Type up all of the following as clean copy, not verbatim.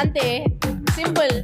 అంతే simple.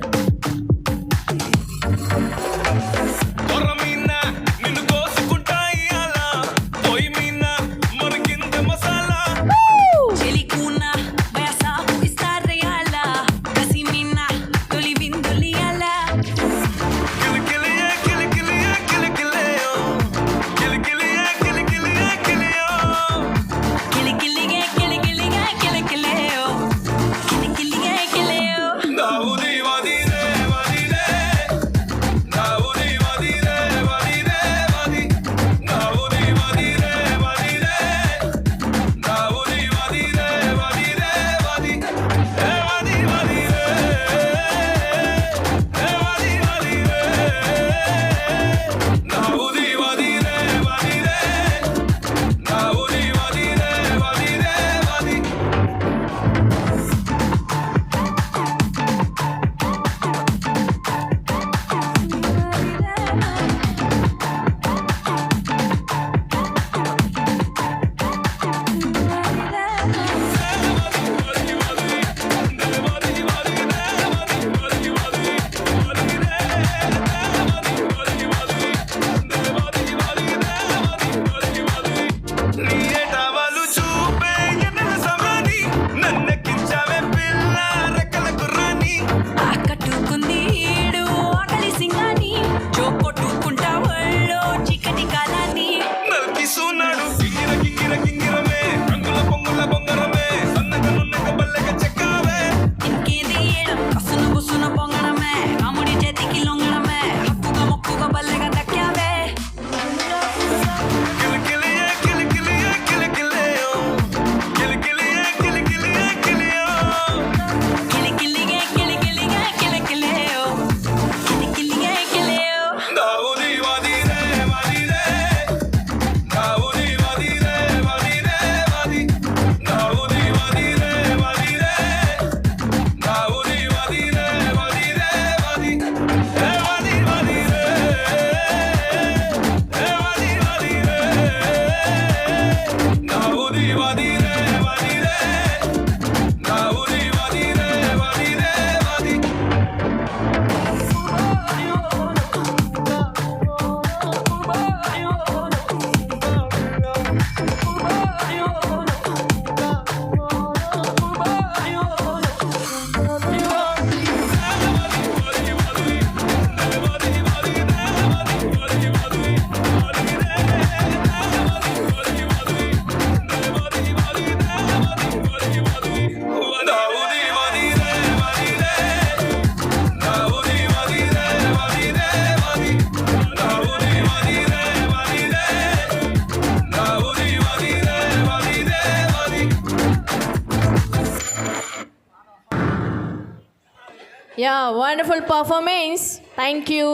Yeah wonderful performance. Thank you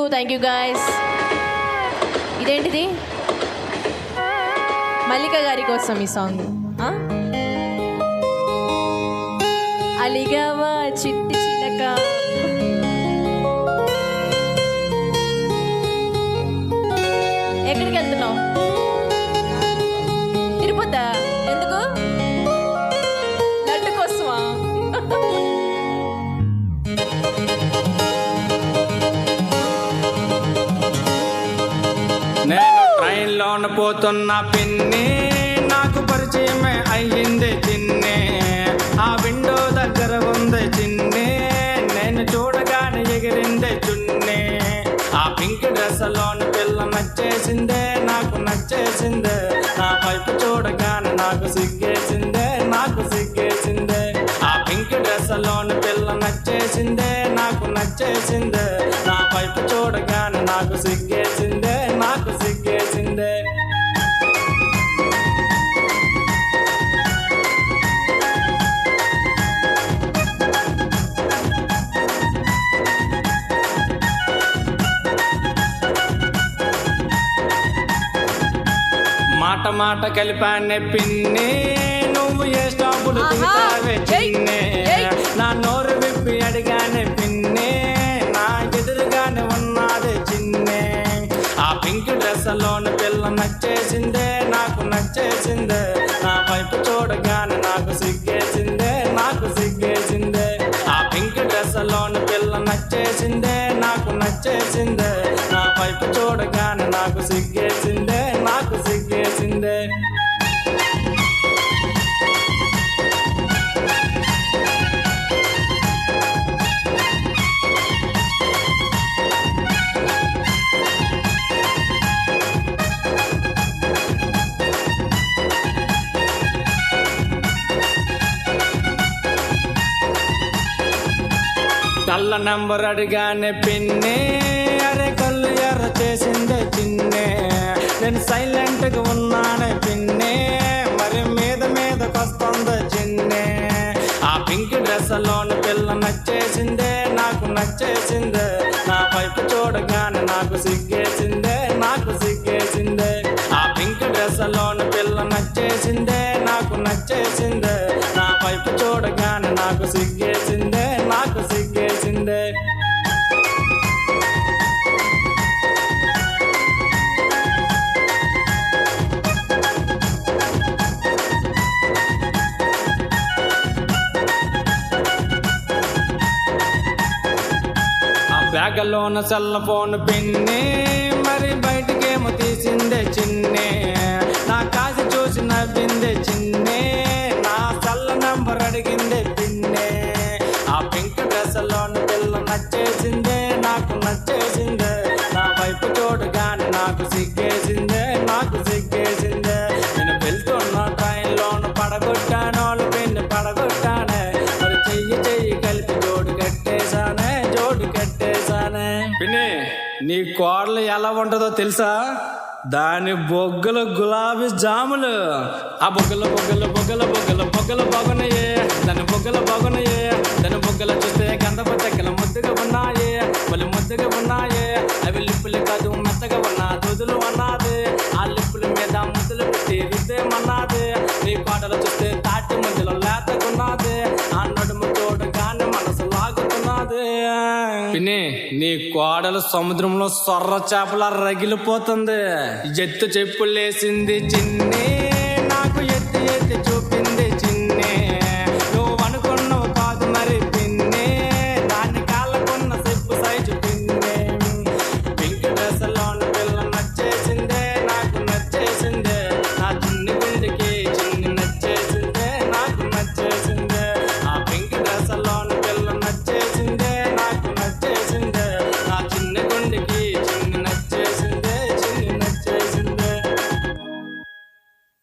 guys. ఇదేంటిది? మల్లిక గారి కోసం ఈ సాంగ్. అలిగావా చిట్టి చిలక, ఎక్కడికి వెళ్తున్నావు? తిరుపతి. ఎందుకు? లడ్డు కోసమా? నేను ట్రైన్లోన పోతున్న పిన్ని, నాకు పరిచయమే అయ్యింది చిన్ని. ఆ విండో దగ్గర ఉంది చిన్ని, నేను చూడగానే ఎగిరిందే చున్ని. ఆ పింక్ డ్రెస్లోని పిల్ల నచ్చేసిందే, నాకు నచ్చేసిందే. నా వైపు చూడగానే నాకు సిగ్గేసిందే, నాకు సిగ్గేసిందే. ఆ పింక్ డ్రెస్లోని పిల్ల నచ్చేసిందే, నాకు నచ్చేసిందే. నా వైపు చూడగానే నాకు సిగ్గేసిందే, నాకు సిగ్గేసిందే. మాట మాట కలిపానే పిన్ని, నువ్వు ఏ స్టాపులు దిగుతావే చిన్ని. నా నోరు విప్పి అడిగానే పిన్ని, నా ఎదురుగానే ఉన్నదే చిన్ని. ఆ పింక్ డ్రెస్లోని పిల్ల నచ్చేసిందే, నాకు నచ్చేసిందే. నా వైపు చూడగా కళ్ళ నంబర్ అడిగానే పిన్నే, అరే కళ్ళు ఎర్ర చేసిందే చిన్నే. నేను సైలెంట్ గా ఉన్నానే పిన్నే, మరి మీద మీదకొస్తుందో చిన్నే. ఆ పింక్ డ్రెస్ లోని పిల్ల నచ్చేసిందే, నాకు నచ్చేసిందే. నా వైపు చూడగానే నాకు సిగ్గేసిందే, నాకు సిగ్గేసిందే. ఆ పింక్ డ్రెస్ లోని పిల్ల నచ్చేసిందే, నాకు నచ్చేసిందే. నా వైపు చూడగానే నాకు సిగ్గేసిందే, నాకు సిగ్గేసిందే. బ్యాగలోన సెల్ ఫోన్ పిన్నే, మరి బయటకేమో తీసిందే చిన్నే. నా కాసి చూసి నవ్విందే చిన్నే, నా సెల్ నంబర్ అడిగిందే పిన్నే. ఆ పింక్ డ్రెస్ లోన పిల్ల నచ్చేసిందే, నాకు నచ్చేసిందే. నా వైపు చూడగానే నాకు సిగ్గేసిందే, నాకు సిగ్గేసిందే. నేను వెళ్తున్న ట్రైన్లోన పడగొట్టాను, పిన్ని పడగొట్టానే. మరి చెయ్యి చెయ్యి కలిపి జోడు కట్టేశానే, జోడు కట్టేశానే. పిన్ని, నీ కోడలు ఎలా ఉంటుందో తెలుసా? దాని బొగ్గలు గులాబీ జాములు. ఆ బొగ్గలు బొగ్గలు బొగ్గలు బొగ్గలు బొగ్గలు బాగున్నాయే, దాని బొగ్గలు బాగున్నాయే. దాని బొగ్గలు చూస్తే గంధపు చెక్కలు ముద్దుగా ఉన్నాయే, మళ్ళీ ముద్దుగా ఉన్నాయే. అవి లిప్పులు కాదు మెత్తగా ఉన్నా దొదులు అన్నది. ఆ లిప్పుల మీద ముద్దులు పెట్టి రుద్దేమన్నది. నీ కోడలు చూస్తే తాటి ముద్దులో లేతకున్నది. ఆ నడుము చూడగానే మనసు లాగుతున్నది. పిన్ని, నీ కోడలు సముద్రంలో సొర్ర చేపల రగిలిపోతుంది. ఎత్తు చెప్పులేసింది చిన్ని,